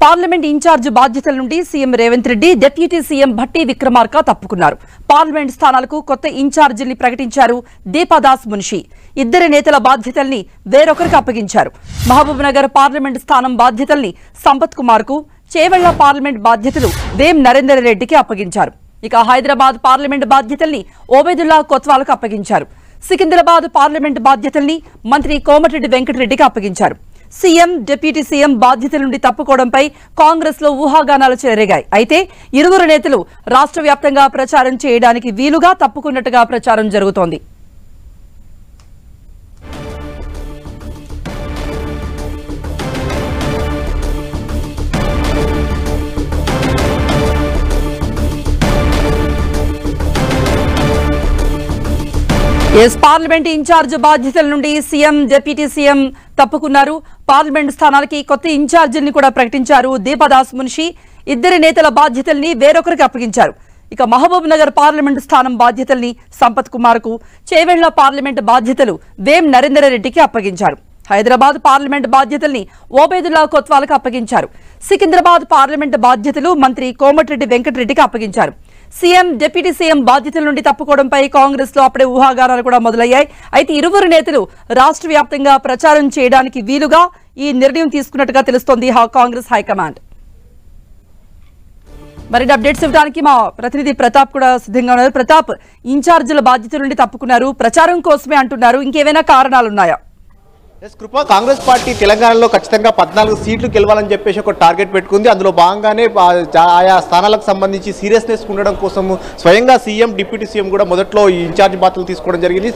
Parliament incharge బాధ్యతల నుండి CM Revanth Reddy deputy CM Bhatti Vikramarka తప్పుకున్నారు. పార్లమెంట్ స్థానాలకు కొత్త ఇన్ఛార్జిల్ని ప్రకటించారు దీపాదాస్ మున్షి. ఇద్దరి నేతల బాధ్యతల్ని వేరొకరికి అప్పగించారు. మహబూబ్ నగర్ పార్లమెంట్ స్థానం బాధ్యతల్ని సంపత్ కుమార్ కు, చేవెళ్ల పార్లమెంట్ బాధ్యతలు వేం నరేందర్ రెడ్డికి అప్పగించారు. ఇక హైదరాబాద్ పార్లమెంట్ బాధ్యతల్ని ఓబేదుల్లా కొత్వాలకు అప్పగించారు. సికింద్రాబాద్ పార్లమెంట్ బాధ్యతల్ని మంత్రి కోమటిరెడ్డి వెంకటరెడ్డికి అప్పగించారు. సీఎం డిప్యూటీ సీఎం బాధ్యతల నుండి తప్పుకోవడంపై కాంగ్రెస్ లో ఊహాగానాలు చెలరేగాయి. అయితే ఇరువురు నేతలు రాష్ట్ర వ్యాప్తంగా ప్రచారం చేయడానికి వీలుగా తప్పుకున్నట్టుగా ప్రచారం జరుగుతోంది. పార్లమెంట్ ఇన్ఛార్జ్ బాధ్యతల నుండి సీఎం డిప్యూటీ సీఎం తప్పుకున్నారు. పార్లమెంట్ స్థానాలకి కొత్త ఇన్ఛార్జిల్ని కూడా ప్రకటించారు దీపాదాస్ మున్షి. ఇద్దరి నేతల బాధ్యతల్ని వేరొకరికి అప్పగించారు. ఇక మహబూబ్ నగర్ పార్లమెంట్ స్థానం బాధ్యతల్ని సంపత్ కుమార్ కు, చేవెళ్ల పార్లమెంట్ బాధ్యతలు వేం నరేందర్ రెడ్డికి అప్పగించారు. హైదరాబాద్ పార్లమెంట్ బాధ్యతల్ని ఓబేదుల్లా కొత్వాలకు అప్పగించారు. సికింద్రాబాద్ పార్లమెంట్ బాధ్యతలు మంత్రి కోమటిరెడ్డి వెంకటరెడ్డికి అప్పగించారు. సీఎం డిప్యూటీ సీఎం బాధ్యతల నుండి తప్పుకోవడంపై కాంగ్రెస్ లో అప్పుడే ఊహాగానాలు కూడా మొదలయ్యాయి. అయితే ఇరువురు నేతలు రాష్ట్ర వ్యాప్తంగా ప్రచారం చేయడానికి వీలుగా ఈ నిర్ణయం తీసుకున్నట్టుగా తెలుస్తోంది కాంగ్రెస్ హైకమాండ్. మరిన్ని అప్డేట్స్ ఇవ్వడానికి మా ప్రతినిధి ప్రతాప్ కూడా సిద్ధంగా ఉన్నారు. ప్రతాప్, ఇన్ఛార్జీల బాధ్యతల నుండి తప్పుకున్నారు, ప్రచారం కోసమే అంటున్నారు, ఇంకేమైనా కారణాలున్నాయా? కృప, కాంగ్రెస్ పార్టీ తెలంగాణలో ఖచ్చితంగా 14 సీట్లు గెలవాలని చెప్పేసి ఒక టార్గెట్ పెట్టుకుంది. అందులో భాగంగానే ఆయా స్థానాలకు సంబంధించి సీరియస్నెస్ ఉండడం కోసం స్వయంగా సీఎం డిప్యూటీ సీఎం కూడా మొదట్లో ఈ ఇన్ఛార్జ్ బాధ్యతలు తీసుకోవడం జరిగింది.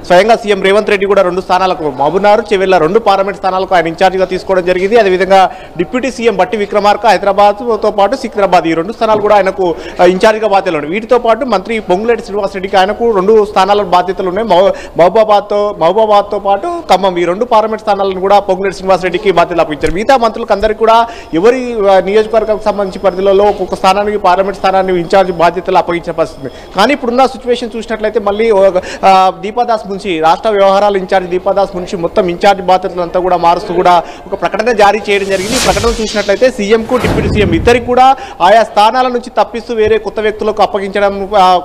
స్వయంగా సీఎం రేవంత్ రెడ్డి కూడా 2 స్థానాలకు మహబూబ్నగర్, చేవెళ్ల 2 పార్లమెంట్ స్థానాలకు ఆయన ఇన్ఛార్జిగా తీసుకోవడం జరిగింది. అదేవిధంగా డిప్యూటీ సీఎం భట్టి విక్రమార్క హైదరాబాద్తో పాటు సికింద్రాబాద్, ఈ 2 స్థానాలు కూడా ఆయనకు ఇన్ఛార్జిగా బాధ్యతలు ఉన్నాయి. వీటితో పాటు మంత్రి పొంగులేటి శ్రీనివాసరెడ్డికి ఆయనకు 2 స్థానాల బాధ్యతలు ఉన్నాయి. మహబూబాబాద్తో పాటు ఖమ్మం, ఈ 2 పార్లమెంట్ స్థానాలను కూడా పొంగులేటి శ్రీనివాసరెడ్డికి బాధ్యతలు అప్పగించారు. మిగతా మంత్రులకు అందరికీ కూడా ఎవరి నియోజకవర్గానికి సంబంధించి పరిధిలో ఒక్కొక్క స్థానానికి పార్లమెంట్ స్థానాన్ని ఇన్ఛార్జ్ బాధ్యతలు అప్పగించిన పరిస్థితి. కానీ ఇప్పుడున్న సిచ్యువేషన్ చూసినట్లయితే మళ్ళీ దీపాదాస్ మున్షి, రాష్ట్ర వ్యవహారాల ఇన్ఛార్జ్ దీపాదాస్ మున్షి మొత్తం ఇన్ఛార్జ్ బాధ్యతలంతా కూడా మారుస్తూ కూడా ఒక ప్రకటన జారీ చేయడం జరిగింది. ఈ ప్రకటన చూసినట్లయితే సీఎంకు డిప్యూటీ సీఎం ఇద్దరికి కూడా ఆయా స్థానాల నుంచి తప్పిస్తూ వేరే కొత్త వ్యక్తులకు అప్పగించడం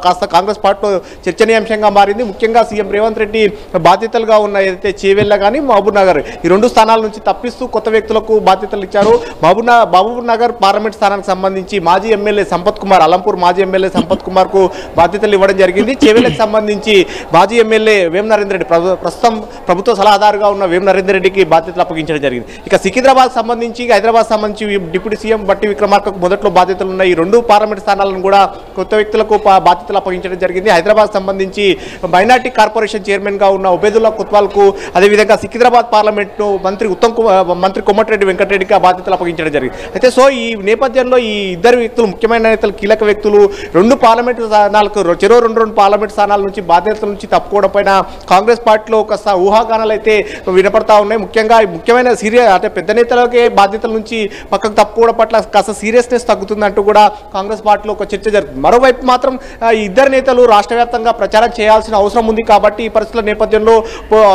కాస్త కాంగ్రెస్ పార్టీలో చర్చనీయాంశంగా మారింది. ముఖ్యంగా సీఎం రేవంత్ రెడ్డి బాధ్యతలుగా ఉన్న ఏదైతే చేవెళ్ల కానీ మహబూబ్ నగర్, ఈ 2 స్థానాల నుంచి తప్పిస్తూ కొత్త వ్యక్తులకు బాధ్యతలు ఇచ్చారు. మహబూబ్ నగర్ పార్లమెంట్ స్థానానికి సంబంధించి మాజీ ఎమ్మెల్యే సంపత్ కుమార్, అలంపూర్ మాజీ ఎమ్మెల్యే సంపత్ కుమార్ కు బాధ్యతలు ఇవ్వడం జరిగింది. చేవెళ్లకు సంబంధించి మాజీ ఎమ్మెల్యే వేం నరేందర్ రెడ్డి, ప్రస్తుతం ప్రభుత్వ సలహాదారుగా ఉన్న వేం నరేందర్ రెడ్డికి బాధ్యతలు అప్పగించడం జరిగింది. ఇక సికింద్రాబాద్ సంబంధించి, హైదరాబాద్ సంబంధించి డిప్యూటీ సీఎం భట్టి విక్రమార్కకు మొదట్లో బాధ్యతలు ఉన్నాయి. ఈ 2 పార్లమెంట్ స్థానాలను కూడా కొత్త వ్యక్తులకు బాధ్యతలు అప్పగించడం జరిగింది. హైదరాబాద్ సంబంధించి మైనార్టీ కార్పొరేషన్ చైర్మన్ గా ఉన్న ఓబేదుల్లా కొత్వాల్కు, అదేవిధంగా సికింద్రాబాద్ పార్లమెంట్ మంత్రి కోమటిరెడ్డి వెంకటరెడ్డికి ఆ బాధ్యతలు అప్పగించడం జరిగింది. అయితే ఈ నేపథ్యంలో ఈ ఇద్దరు వ్యక్తులు, ముఖ్యమైన నేతలు, కీలక వ్యక్తులు 2 పార్లమెంట్ స్థానాలకు, చెరో 2 పార్లమెంట్ స్థానాల నుంచి బాధ్యతల నుంచి తప్పుకోవడం పైన కాంగ్రెస్ పార్టీలో కాస్త ఊహాగానాలు అయితే వినపడతా ఉన్నాయి. ముఖ్యమైన అంటే పెద్ద నేతలకే బాధ్యతల నుంచి పక్కకు తప్పుకోవడం పట్ల కాస్త సీరియస్నెస్ తగ్గుతుందంటూ కూడా కాంగ్రెస్ పార్టీలో ఒక చర్చ జరుగుతుంది. మరోవైపు మాత్రం ఈ ఇద్దరు నేతలు రాష్ట్ర వ్యాప్తంగా ప్రచారం చేయాల్సిన అవసరం ఉంది. కాబట్టి ఈ పరిస్థితుల నేపథ్యంలో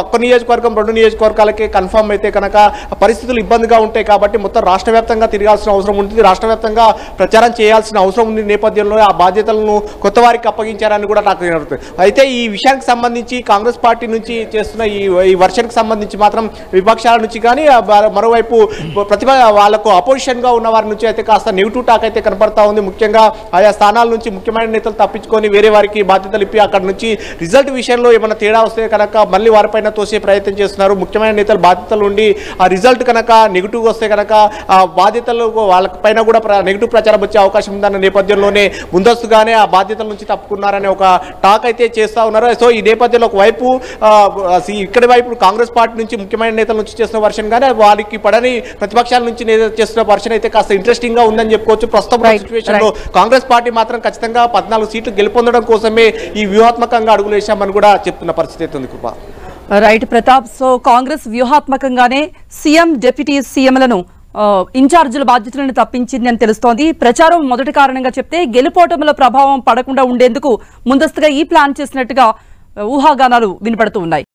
ఒక్క నియోజకవర్గం 2 నియోజకవర్గాలకే కన్ఫర్మ్ అయితే కనుక పరిస్థితులు ఇబ్బందిగా ఉంటాయి. కాబట్టి మొత్తం రాష్ట్ర వ్యాప్తంగా తిరగాల్సిన అవసరం ఉంటుంది, రాష్ట్ర వ్యాప్తంగా ప్రచారం చేయాల్సిన అవసరం ఉంది. నేపథ్యంలో ఆ బాధ్యతలను కొత్త వారికి అప్పగించారని కూడా నాకు వినపడుతుంది. అయితే ఈ విషయానికి సంబంధించి కాంగ్రెస్ పార్టీ నుంచి చేస్తున్న ఈ వర్షన్కి సంబంధించి మాత్రం విపక్షాల నుంచి కానీ, మరోవైపు వాళ్ళకు అపోజిషన్ గా ఉన్న వారి నుంచి అయితే కాస్త నెగిటివ్ టాక్ అయితే కనపడతా ఉంది. ముఖ్యంగా ఆయా స్థానాల నుంచి ముఖ్యమైన నేతలు తప్పించుకొని వేరే వారికి బాధ్యతలు ఇప్పి అక్కడ నుంచి రిజల్ట్ విషయంలో ఏమైనా తేడా వస్తే కనుక మళ్ళీ వారిపైన తోసే ప్రయత్నం చేస్తున్నారు. ముఖ్యమైన నేతలు బాధ్యతలు ఉండి ఆ రిజల్ట్ కనుక నెగిటివ్ వస్తే కనుక ఆ బాధ్యతలు వాళ్ళపైన కూడా నెగిటివ్ ప్రచారం వచ్చే అవకాశం ఉందన్న నేపథ్యంలోనే ముందస్తుగానే ఆ బాధ్యతల నుంచి తప్పుకున్నారనే ఒక టాక్ అయితే చేస్తూ ఉన్నారు. ఈ నేపథ్యంలో ఒకవైపు ఇక్కడి వైపు కాంగ్రెస్ పార్టీ నుంచి ముఖ్యమైన నేతల నుంచి చేస్తున్న వర్షన్ కానీ వారికి పడని ప్రతిపక్షాల నుంచి చేస్తున్న వర్షన్ అయితే కాస్త ఇంట్రెస్టింగ్ గా ఉందని చెప్పుకోవచ్చు. ప్రస్తుతం సిచ్యువేషన్ లో కాంగ్రెస్ పార్టీ మాత్రం ఖచ్చితంగా 14 సీట్లు గెలుపొందడం కోసమే ఈ వ్యూహాత్మకంగా అడుగులు వేశామని కూడా చెప్తున్న పరిస్థితి ఉంది. కృప, రైట్ ప్రతాప్. కాంగ్రెస్ వ్యూహాత్మకంగానే సీఎం డిప్యూటీ సీఎంలను ఇన్ఛార్జీల బాధ్యతలను తప్పించింది అని తెలుస్తోంది. ప్రచారం మొదటి కారణంగా చెప్తే గెలుపోటముల ప్రభావం పడకుండా ఉండేందుకు ముందస్తుగా ఈ ప్లాన్ చేసినట్టుగా ఊహాగానాలు వినపడుతూ ఉన్నాయి.